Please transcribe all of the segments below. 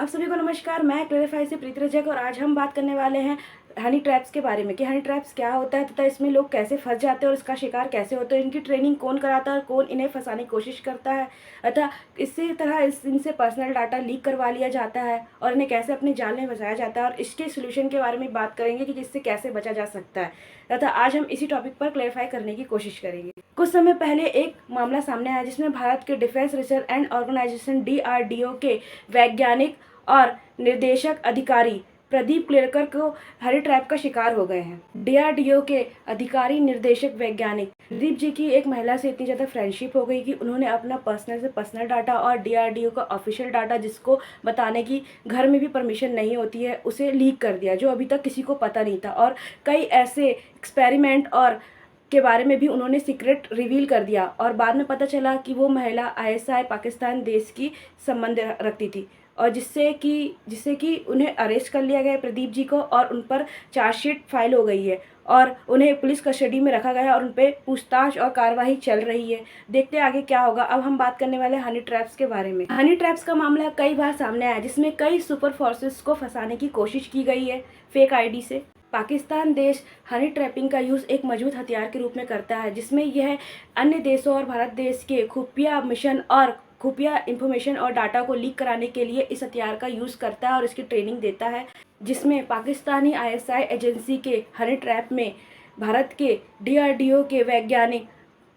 आप सभी को नमस्कार। मैं क्लेरिफाई से प्रीति रजक और आज हम बात करने वाले हैं हनी ट्रैप्स के बारे में कि हनी ट्रैप्स क्या होता है तथा इसमें लोग कैसे फंस जाते हैं और इसका शिकार कैसे होते हैं, इनकी ट्रेनिंग कौन कराता है और कौन इन्हें फंसाने की कोशिश करता है अतः इसी तरह इनसे पर्सनल डाटा लीक करवा लिया जाता है और इन्हें कैसे अपने जाल में फंसाया जाता है और इसके सोल्यूशन के बारे में बात करेंगे कि जिससे कैसे बचा जा सकता है तथा आज हम इसी टॉपिक पर क्लेरिफाई करने की कोशिश करेंगे। कुछ समय पहले एक मामला सामने आया जिसमें भारत के defence research and organisation DRDO के वैज्ञानिक और निर्देशक अधिकारी प्रदीप क्लेरकर को हनी ट्रैप का शिकार हो गए हैं। DRDO के अधिकारी निर्देशक वैज्ञानिक प्रदीप जी की एक महिला से इतनी ज़्यादा फ्रेंडशिप हो गई कि उन्होंने अपना पर्सनल डाटा और DRDO का ऑफिशियल डाटा, जिसको बताने की घर में भी परमिशन नहीं होती है, उसे लीक कर दिया, जो अभी तक किसी को पता नहीं था। और कई ऐसे एक्सपेरिमेंट और के बारे में भी उन्होंने सीक्रेट रिवील कर दिया और बाद में पता चला कि वो महिला ISI पाकिस्तान देश की संबंध रखती थी और जिससे कि उन्हें अरेस्ट कर लिया गया प्रदीप जी को और उन पर चार्जशीट फाइल हो गई है और उन्हें पुलिस कस्टडी में रखा गया है और उन पर पूछताछ और कार्रवाई चल रही है। देखते हैं आगे क्या होगा। अब हम बात करने वाले हैं हनी ट्रैप्स के बारे में। हनी ट्रैप्स का मामला कई बार सामने आया जिसमें कई सुपर फोर्सेस को फंसाने की कोशिश की गई है फेक ID से। पाकिस्तान देश हनी ट्रैपिंग का यूज़ एक मजबूत हथियार के रूप में करता है, जिसमें यह अन्य देशों और भारत देश के खुफिया मिशन और खुफिया इंफॉर्मेशन और डाटा को लीक कराने के लिए इस हथियार का यूज़ करता है और इसकी ट्रेनिंग देता है, जिसमें पाकिस्तानी ISI एजेंसी के हनी ट्रैप में भारत के DRDO के वैज्ञानिक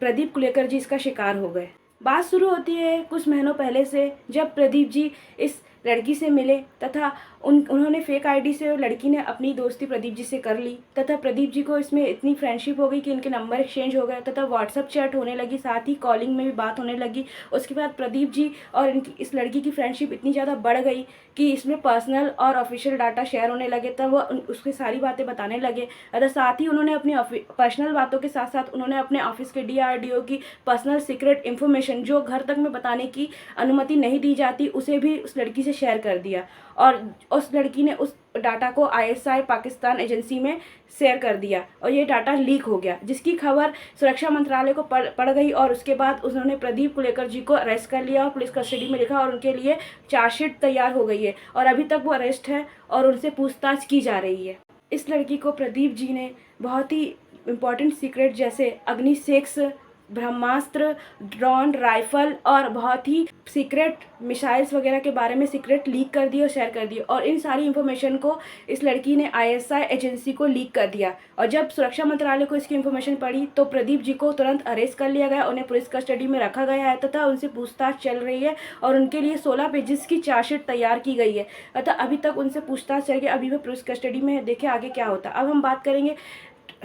प्रदीप कुलेकर जी इसका शिकार हो गए। बात शुरू होती है कुछ महीनों पहले से, जब प्रदीप जी इस लड़की से मिले तथा उन्होंने फेक ID से लड़की ने अपनी दोस्ती प्रदीप जी से कर ली तथा प्रदीप जी को इसमें इतनी फ्रेंडशिप हो गई कि इनके नंबर एक्सचेंज हो गए तथा व्हाट्सअप चैट होने लगी, साथ ही कॉलिंग में भी बात होने लगी। उसके बाद प्रदीप जी और इस लड़की की फ्रेंडशिप इतनी ज़्यादा बढ़ गई कि इसमें पर्सनल और ऑफिशियल डाटा शेयर होने लगे, तब वो उसकी सारी बातें बताने लगे अतः साथ ही उन्होंने अपनी पर्सनल बातों के साथ साथ उन्होंने अपने ऑफिस के DRDO की पर्सनल सीक्रेट इन्फॉर्मेशन, जो घर तक में बताने की अनुमति नहीं दी जाती, उसे भी उस लड़की से शेयर कर दिया और उस लड़की ने उस डाटा को ISI पाकिस्तान एजेंसी में शेयर कर दिया और ये डाटा लीक हो गया, जिसकी खबर सुरक्षा मंत्रालय को पड़ गई और उसके बाद उन्होंने प्रदीप कुलेकर जी को अरेस्ट कर लिया और पुलिस कस्टडी में लिखा और उनके लिए चार्जशीट तैयार हो गई है और अभी तक वो अरेस्ट है और उनसे पूछताछ की जा रही है। इस लड़की को प्रदीप जी ने बहुत ही इम्पोर्टेंट सीक्रेट जैसे अग्नि 6, ब्रह्मास्त्र, ड्रोन, राइफल और बहुत ही सीक्रेट मिसाइल्स वगैरह के बारे में सीक्रेट लीक कर दिए और शेयर कर दिए और इन सारी इन्फॉर्मेशन को इस लड़की ने ISI एजेंसी को लीक कर दिया और जब सुरक्षा मंत्रालय को इसकी इन्फॉर्मेशन पड़ी तो प्रदीप जी को तुरंत अरेस्ट कर लिया गया, उन्हें पुलिस कस्टडी में रखा गया है तथा उनसे पूछताछ चल रही है और उनके लिए 16 पेजेस की चार्जशीट तैयार की गई है अतः अभी तक उनसे पूछताछ चल रही है, अभी वो पुलिस कस्टडी में है। देखें आगे क्या होता है। अब हम बात करेंगे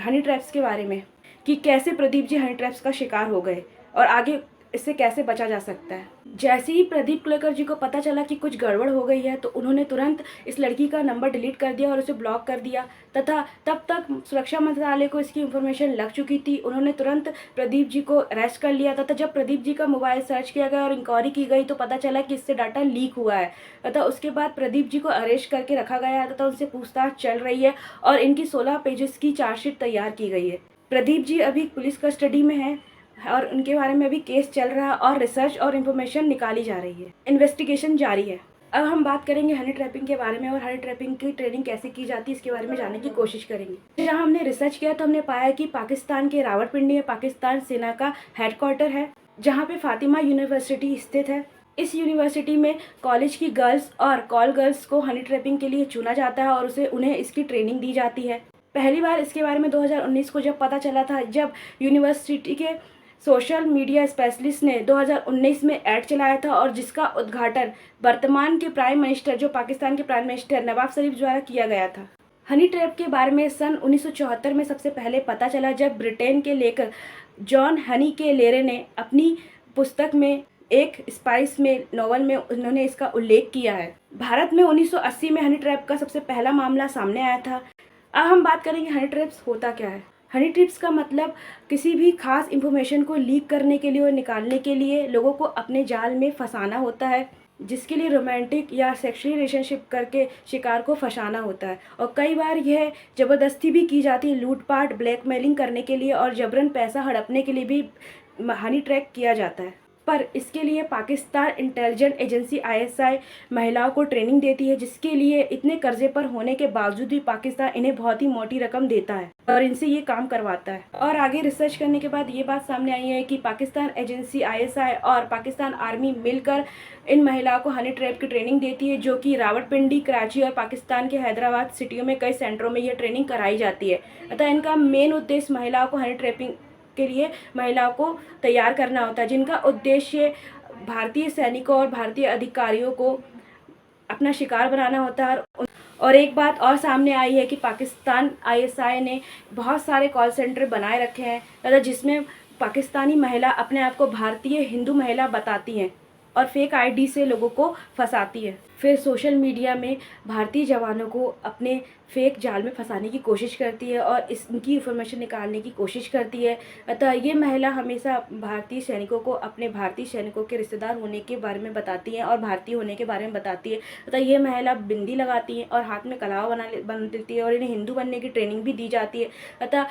हनी ट्रैप्स के बारे में कि कैसे प्रदीप जी हनी ट्रैप्स का शिकार हो गए और आगे इससे कैसे बचा जा सकता है। जैसे ही प्रदीप कुलेकर जी को पता चला कि कुछ गड़बड़ हो गई है तो उन्होंने तुरंत इस लड़की का नंबर डिलीट कर दिया और उसे ब्लॉक कर दिया तथा तब तक सुरक्षा मंत्रालय को इसकी इन्फॉर्मेशन लग चुकी थी। उन्होंने तुरंत प्रदीप जी को अरेस्ट कर लिया तथा जब प्रदीप जी का मोबाइल सर्च किया गया और इंक्वायरी की गई तो पता चला कि इससे डाटा लीक हुआ है तथा उसके बाद प्रदीप जी को अरेस्ट करके रखा गया है तथा उनसे पूछताछ चल रही है और इनकी 16 पेजेस की चार्जशीट तैयार की गई है। प्रदीप जी अभी पुलिस कस्टडी में हैं और उनके बारे में अभी केस चल रहा है और रिसर्च और इन्फॉर्मेशन निकाली जा रही है, इन्वेस्टिगेशन जारी है। अब हम बात करेंगे हनी ट्रैपिंग के बारे में और हनी ट्रैपिंग की ट्रेनिंग कैसे की जाती है इसके बारे में जानने की कोशिश करेंगे। जहाँ हमने रिसर्च किया तो हमने पाया कि पाकिस्तान के रावलपिंडी में पाकिस्तान सेना का हेडक्वार्टर है, जहाँ पे फातिमा यूनिवर्सिटी स्थित है। इस यूनिवर्सिटी में कॉलेज की गर्ल्स और कॉल गर्ल्स को हनी ट्रैपिंग के लिए चुना जाता है और उन्हें इसकी ट्रेनिंग दी जाती है। पहली बार इसके बारे में 2019 को जब पता चला था, जब यूनिवर्सिटी के सोशल मीडिया स्पेशलिस्ट ने 2019 में ऐड चलाया था और जिसका उद्घाटन वर्तमान के प्राइम मिनिस्टर, जो पाकिस्तान के प्राइम मिनिस्टर नवाब शरीफ द्वारा किया गया था। हनी ट्रैप के बारे में सन 1974 में सबसे पहले पता चला, जब ब्रिटेन के लेखक जॉन हनी के लेरे ने अपनी पुस्तक में एक स्पाइस में नॉवल में उन्होंने इसका उल्लेख किया है। भारत में 1980 में हनी ट्रैप का सबसे पहला मामला सामने आया था। अब हम बात करेंगे हनी ट्रैप्स होता क्या है। हनी ट्रैप्स का मतलब किसी भी खास इंफॉर्मेशन को लीक करने के लिए और निकालने के लिए लोगों को अपने जाल में फंसाना होता है, जिसके लिए रोमांटिक या सेक्सुअल रिलेशनशिप करके शिकार को फंसाना होता है और कई बार यह ज़बरदस्ती भी की जाती है, लूटपाट, ब्लैकमेलिंग करने के लिए और जबरन पैसा हड़पने के लिए भी हनी ट्रैप किया जाता है। पर इसके लिए पाकिस्तान इंटेलिजेंस एजेंसी आईएसआई महिलाओं को ट्रेनिंग देती है, जिसके लिए इतने कर्जे पर होने के बावजूद भी पाकिस्तान इन्हें बहुत ही मोटी रकम देता है और इनसे ये काम करवाता है। और आगे रिसर्च करने के बाद ये बात सामने आई है कि पाकिस्तान एजेंसी आईएसआई और पाकिस्तान आर्मी मिलकर इन महिलाओं को हनी ट्रैप की ट्रेनिंग देती है, जो कि रावलपिंडी, कराची और पाकिस्तान के हैदराबाद सिटियों में कई सेंटरों में ये ट्रेनिंग कराई जाती है। अतः इनका मेन उद्देश्य महिलाओं को हनी ट्रैपिंग के लिए महिलाओं को तैयार करना होता है, जिनका उद्देश्य भारतीय सैनिकों और भारतीय अधिकारियों को अपना शिकार बनाना होता है। और एक बात और सामने आई है कि पाकिस्तान आईएसआई ने बहुत सारे कॉल सेंटर बनाए रखे हैं, मतलब जिसमें पाकिस्तानी महिला अपने आप को भारतीय हिंदू महिला बताती हैं और फेक आईडी से लोगों को फंसाती है। फिर सोशल मीडिया में भारतीय जवानों को अपने फेक जाल में फंसाने की कोशिश करती है और इनकी इन्फॉर्मेशन निकालने की कोशिश करती है। अतः ये महिला हमेशा भारतीय सैनिकों को अपने भारतीय सैनिकों के रिश्तेदार होने के बारे में बताती हैं और भारतीय होने के बारे में बताती है। अतः ये महिला बिंदी लगाती हैं और हाथ में कलावा बन देती है और इन्हें हिंदू बनने की ट्रेनिंग भी दी जाती है। अतः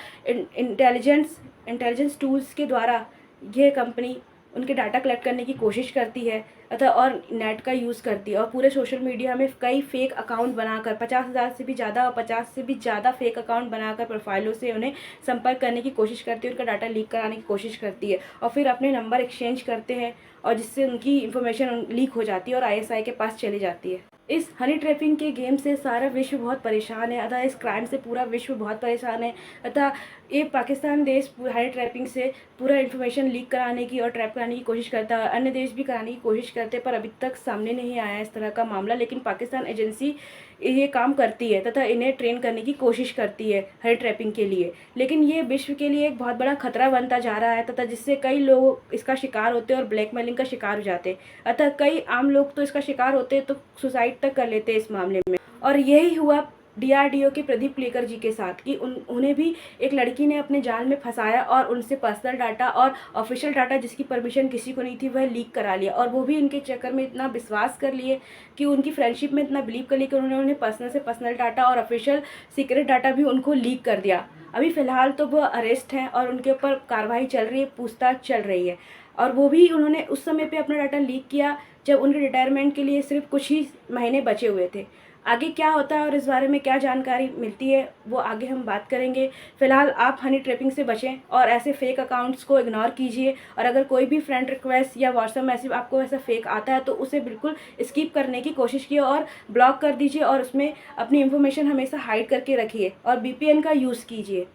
इंटेलिजेंस टूल्स के द्वारा ये कंपनी उनके डाटा कलेक्ट करने की कोशिश करती है, अतः और नेट का यूज़ करती है और पूरे सोशल मीडिया में कई फेक अकाउंट बनाकर 50,000 से भी ज़्यादा और 50 से भी ज़्यादा फेक अकाउंट बनाकर प्रोफाइलों से उन्हें संपर्क करने की कोशिश करती है, उनका डाटा लीक कराने की कोशिश करती है और फिर अपने नंबर एक्सचेंज करते हैं और जिससे उनकी इन्फॉर्मेशन लीक हो जाती है और आईएसआई के पास चली जाती है। इस हनी ट्रैपिंग के गेम से सारा विश्व बहुत परेशान है, अतः इस क्राइम से पूरा विश्व बहुत परेशान है। अतः ये पाकिस्तान देश हनी ट्रैपिंग से पूरा इन्फॉर्मेशन लीक कराने की और ट्रैप कराने की कोशिश करता है, अन्य देश भी कराने की कोशिश करते हैं, पर अभी तक सामने नहीं आया इस तरह का मामला। लेकिन पाकिस्तान एजेंसी ये काम करती है तथा इन्हें ट्रेन करने की कोशिश करती है हनी ट्रैपिंग के लिए। लेकिन ये विश्व के लिए एक बहुत बड़ा खतरा बनता जा रहा है तथा जिससे कई लोग इसका शिकार होते हैं और ब्लैकमेलिंग का शिकार हो जाते हैं। अतः कई आम लोग तो इसका शिकार होते हैं तो सुसाइड तक कर लेते हैं इस मामले में। और यही हुआ डीआरडीओ के प्रदीप कुलेकर जी के साथ कि उन्हें भी एक लड़की ने अपने जाल में फंसाया और उनसे पर्सनल डाटा और ऑफिशियल डाटा जिसकी परमिशन किसी को नहीं थी वह लीक करा लिया और वो भी इनके चक्कर में इतना विश्वास कर लिए कि उनकी फ्रेंडशिप में इतना बिलीव कर लिया कि उन्होंने उन्हें पर्सनल से पर्सनल डाटा और ऑफिशियल सीक्रेट डाटा भी उनको लीक कर दिया। अभी फ़िलहाल तो वो अरेस्ट हैं और उनके ऊपर कार्रवाई चल रही है, पूछताछ चल रही है। और वो भी उन्होंने उस समय पे अपना डाटा लीक किया जब उनके रिटायरमेंट के लिए सिर्फ कुछ ही महीने बचे हुए थे। आगे क्या होता है और इस बारे में क्या जानकारी मिलती है वो आगे हम बात करेंगे। फिलहाल आप हनी ट्रैपिंग से बचें और ऐसे फेक अकाउंट्स को इग्नोर कीजिए और अगर कोई भी फ्रेंड रिक्वेस्ट या व्हाट्सएप मैसेज आपको ऐसा फेक आता है तो उसे बिल्कुल स्किप करने की कोशिश कीजिए और ब्लॉक कर दीजिए और उसमें अपनी इन्फॉर्मेशन हमेशा हाइड करके रखिए और VPN का यूज़ कीजिए।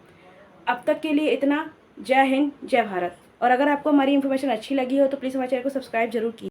अब तक के लिए इतना। जय हिंद, जय भारत। और अगर आपको हमारी इन्फॉर्मेशन अच्छी लगी हो तो प्लीज़ हमारे चैनल को सब्सक्राइब जरूर कीजिए।